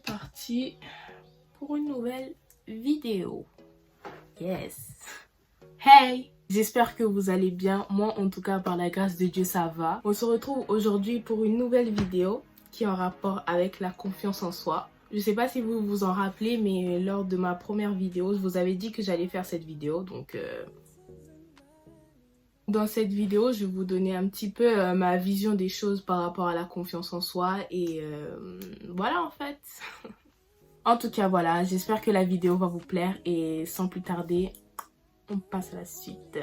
parti pour une nouvelle vidéo. Yes. Hey! J'espère que vous allez bien. Moi, en tout cas, par la grâce de Dieu, ça va. On se retrouve aujourd'hui pour une nouvelle vidéo qui est en rapport avec la confiance en soi. Je sais pas si vous vous en rappelez, mais lors de ma première vidéo, je vous avais dit que j'allais faire cette vidéo. Donc, dans cette vidéo, je vais vous donner un petit peu ma vision des choses par rapport à la confiance en soi. Et voilà, en fait. En tout cas, voilà. J'espère que la vidéo va vous plaire. Et sans plus tarder, on passe à la suite.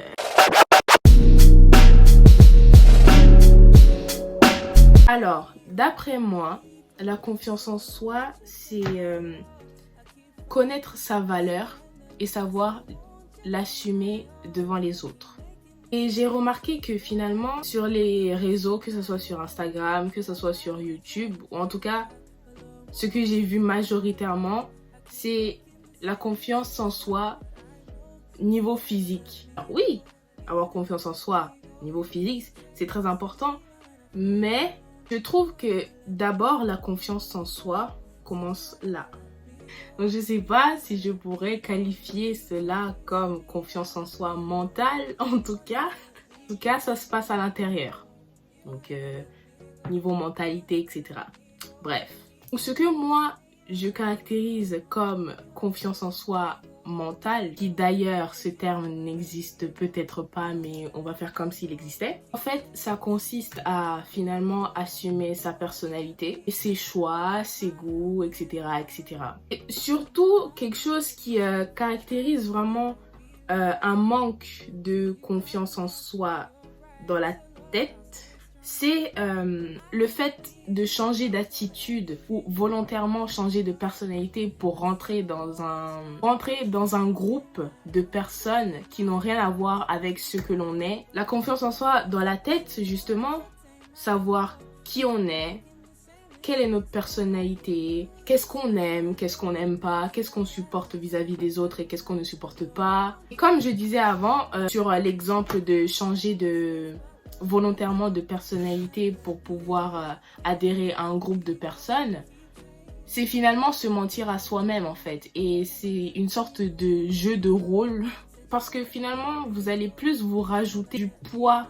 Alors, d'après moi, la confiance en soi, c'est connaître sa valeur et savoir l'assumer devant les autres. Et j'ai remarqué que finalement, sur les réseaux, que ce soit sur Instagram, que ce soit sur YouTube, ou en tout cas, ce que j'ai vu majoritairement, c'est la confiance en soi niveau physique. Alors oui, avoir confiance en soi niveau physique, c'est très important, mais je trouve que d'abord la confiance en soi commence là. Donc je sais pas si je pourrais qualifier cela comme confiance en soi mentale, en tout cas ça se passe à l'intérieur. Donc niveau mentalité, etc. Bref. Donc, ce que moi je caractérise comme confiance en soi mentale, qui d'ailleurs ce terme n'existe peut-être pas, mais on va faire comme s'il existait. En fait, ça consiste à finalement assumer sa personnalité, ses choix, ses goûts, etc. etc. Et surtout, quelque chose qui caractérise vraiment un manque de confiance en soi dans la tête, c'est le fait de changer d'attitude ou volontairement changer de personnalité pour rentrer dans un groupe de personnes qui n'ont rien à voir avec ce que l'on est. La confiance en soi dans la tête, c'est justement savoir qui on est, quelle est notre personnalité, qu'est-ce qu'on aime, qu'est-ce qu'on n'aime pas, qu'est-ce qu'on supporte vis-à-vis des autres et qu'est-ce qu'on ne supporte pas. Et comme je disais avant, sur l'exemple de changer volontairement de personnalité pour pouvoir adhérer à un groupe de personnes, c'est finalement se mentir à soi-même en fait. Et c'est une sorte de jeu de rôle parce que finalement vous allez plus vous rajouter du poids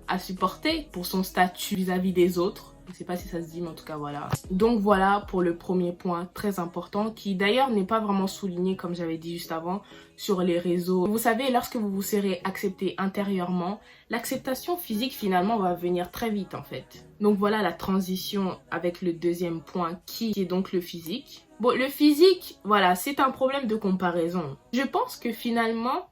à supporter pour son statut vis-à-vis des autres. Je ne sais pas si ça se dit, mais en tout cas voilà. Donc voilà pour le premier point très important qui d'ailleurs n'est pas vraiment souligné comme j'avais dit juste avant sur les réseaux. Vous savez, lorsque vous vous serez accepté intérieurement, l'acceptation physique finalement va venir très vite en fait. Donc voilà la transition avec le deuxième point qui est donc le physique. Bon, le physique, voilà, c'est un problème de comparaison. Je pense que finalement,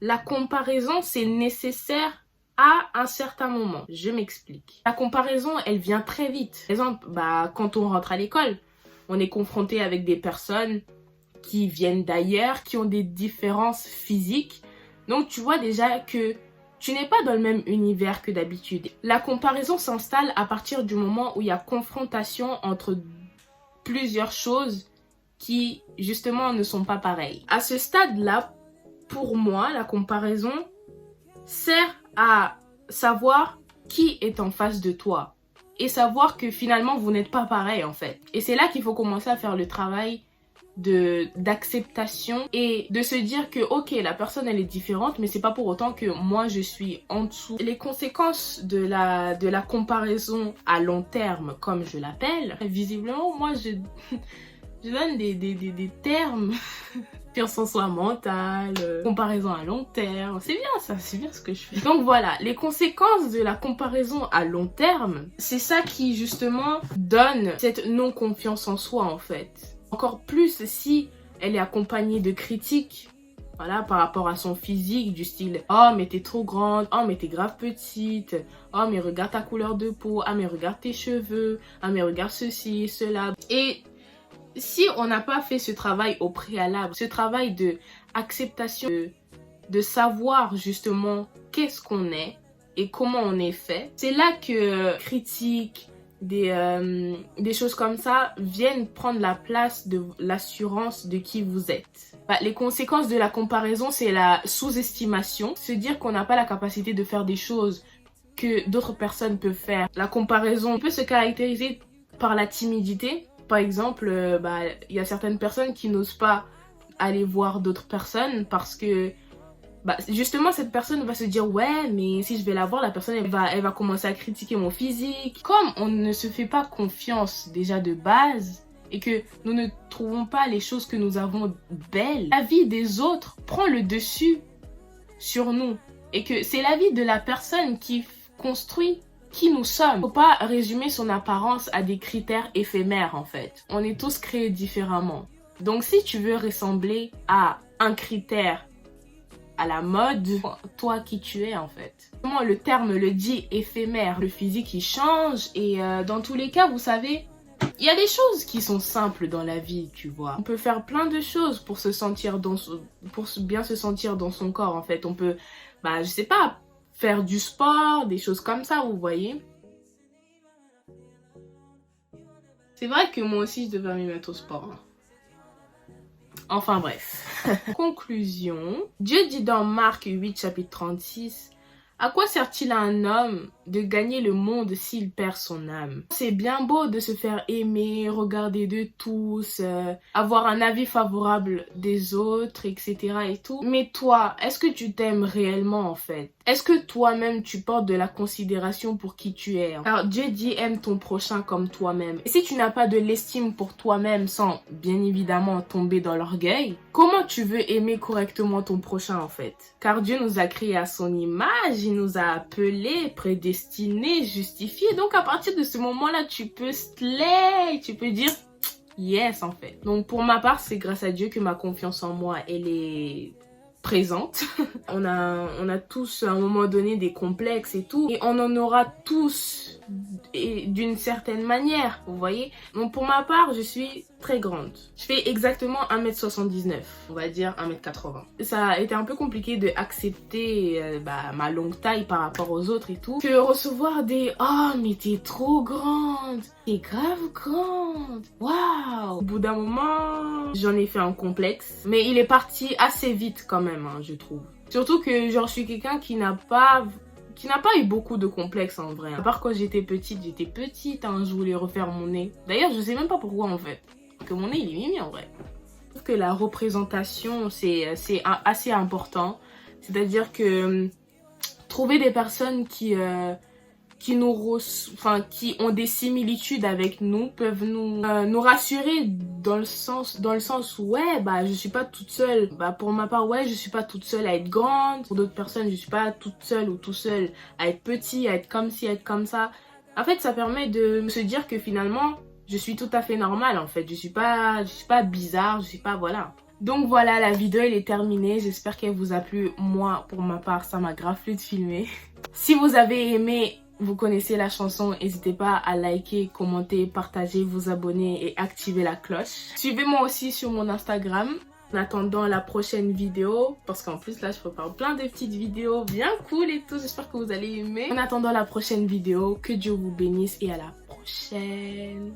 la comparaison c'est nécessaire à un certain moment. Je m'explique. La comparaison, elle vient très vite. Par exemple, quand on rentre à l'école, on est confronté avec des personnes qui viennent d'ailleurs, qui ont des différences physiques. Donc, tu vois déjà que tu n'es pas dans le même univers que d'habitude. La comparaison s'installe à partir du moment où il y a confrontation entre plusieurs choses qui, justement, ne sont pas pareilles. À ce stade-là, pour moi, la comparaison sert à savoir qui est en face de toi et savoir que finalement vous n'êtes pas pareil en fait. Et c'est là qu'il faut commencer à faire le travail d'acceptation et de se dire que ok, la personne elle est différente mais c'est pas pour autant que moi je suis en dessous. Les conséquences de la comparaison à long terme comme je l'appelle, visiblement moi je donne des termes confiance en soi mentale, comparaison à long terme. C'est bien ça, c'est bien ce que je fais. Donc voilà, les conséquences de la comparaison à long terme, c'est ça qui justement donne cette non-confiance en soi en fait. Encore plus si elle est accompagnée de critiques, voilà, par rapport à son physique, du style « Oh mais t'es trop grande, oh mais t'es grave petite, oh mais regarde ta couleur de peau, ah mais regarde tes cheveux, ah mais regarde ceci, cela. » Et si on n'a pas fait ce travail au préalable, ce travail de acceptation, de savoir justement qu'est-ce qu'on est et comment on est fait, c'est là que critiques, des choses comme ça viennent prendre la place de l'assurance de qui vous êtes. Les conséquences de la comparaison, c'est la sous-estimation, se dire qu'on n'a pas la capacité de faire des choses que d'autres personnes peuvent faire. La comparaison peut se caractériser par la timidité. Par exemple, il y a certaines personnes qui n'osent pas aller voir d'autres personnes parce que justement cette personne va se dire ouais mais si je vais la voir, la personne elle va commencer à critiquer mon physique. Comme on ne se fait pas confiance déjà de base et que nous ne trouvons pas les choses que nous avons belles, la vie des autres prend le dessus sur nous et que c'est la vie de la personne qui construit qui nous sommes. Faut pas résumer son apparence à des critères éphémères en fait. On est tous créés différemment. Donc si tu veux ressembler à un critère à la mode, toi qui tu es en fait. Comment le terme le dit, éphémère, le physique il change et dans tous les cas vous savez, il y a des choses qui sont simples dans la vie, tu vois. On peut faire plein de choses pour se sentir pour bien se sentir dans son corps en fait. On peut, je sais pas, faire du sport, des choses comme ça, vous voyez. C'est vrai que moi aussi je devais m'y mettre au sport. Enfin bref. Conclusion. Dieu dit dans Marc 8, chapitre 36, « À quoi sert-il à un homme de gagner le monde s'il perd son âme ?» C'est bien beau de se faire aimer, regarder de tous, avoir un avis favorable des autres, etc. et tout. Mais toi, est-ce que tu t'aimes réellement en fait? Est-ce que toi-même tu portes de la considération pour qui tu es? Alors Dieu dit aime ton prochain comme toi-même. Et si tu n'as pas de l'estime pour toi-même sans bien évidemment tomber dans l'orgueil, comment tu veux aimer correctement ton prochain en fait? Car Dieu nous a créés à son image, il nous a appelés, prédestinés, justifiés. Donc à partir de ce moment-là, tu peux slay, tu peux dire yes en fait. Donc pour ma part, c'est grâce à Dieu que ma confiance en moi, elle est présente. on a tous à un moment donné des complexes et tout. Et on en aura tous d'une certaine manière, vous voyez. Donc pour ma part, je suis très grande. Je fais exactement 1m79, on va dire 1m80. Ça a été un peu compliqué de accepter ma longue taille par rapport aux autres et tout. Que recevoir des « Oh mais t'es trop grande, t'es grave grande, waouh !» Au bout d'un moment, j'en ai fait un complexe. Mais il est parti assez vite quand même, hein, je trouve. Surtout que genre je suis quelqu'un qui n'a pas eu beaucoup de complexes en vrai. À part quand j'étais petite, hein, je voulais refaire mon nez. D'ailleurs, je sais même pas pourquoi en fait. Que mon nez il est mimi en vrai. Je trouve que la représentation c'est assez important. C'est-à-dire que trouver des personnes qui ont des similitudes avec nous peuvent nous rassurer dans le sens où ouais je suis pas toute seule. Pour ma part ouais je suis pas toute seule à être grande. Pour d'autres personnes je suis pas toute seule ou tout seul à être petit, à être comme ci, à être comme ça. En fait ça permet de se dire que finalement je suis tout à fait normale en fait. Je suis pas bizarre, je suis pas voilà. Donc voilà, la vidéo elle est terminée. J'espère qu'elle vous a plu. Moi pour ma part ça m'a grave plu de filmer. Si vous avez aimé, vous connaissez la chanson, n'hésitez pas à liker, commenter, partager, vous abonner et activer la cloche. Suivez-moi aussi sur mon Instagram. En attendant la prochaine vidéo, parce qu'en plus là je prépare plein de petites vidéos bien cool et tout, j'espère que vous allez aimer. En attendant la prochaine vidéo, que Dieu vous bénisse et à la prochaine.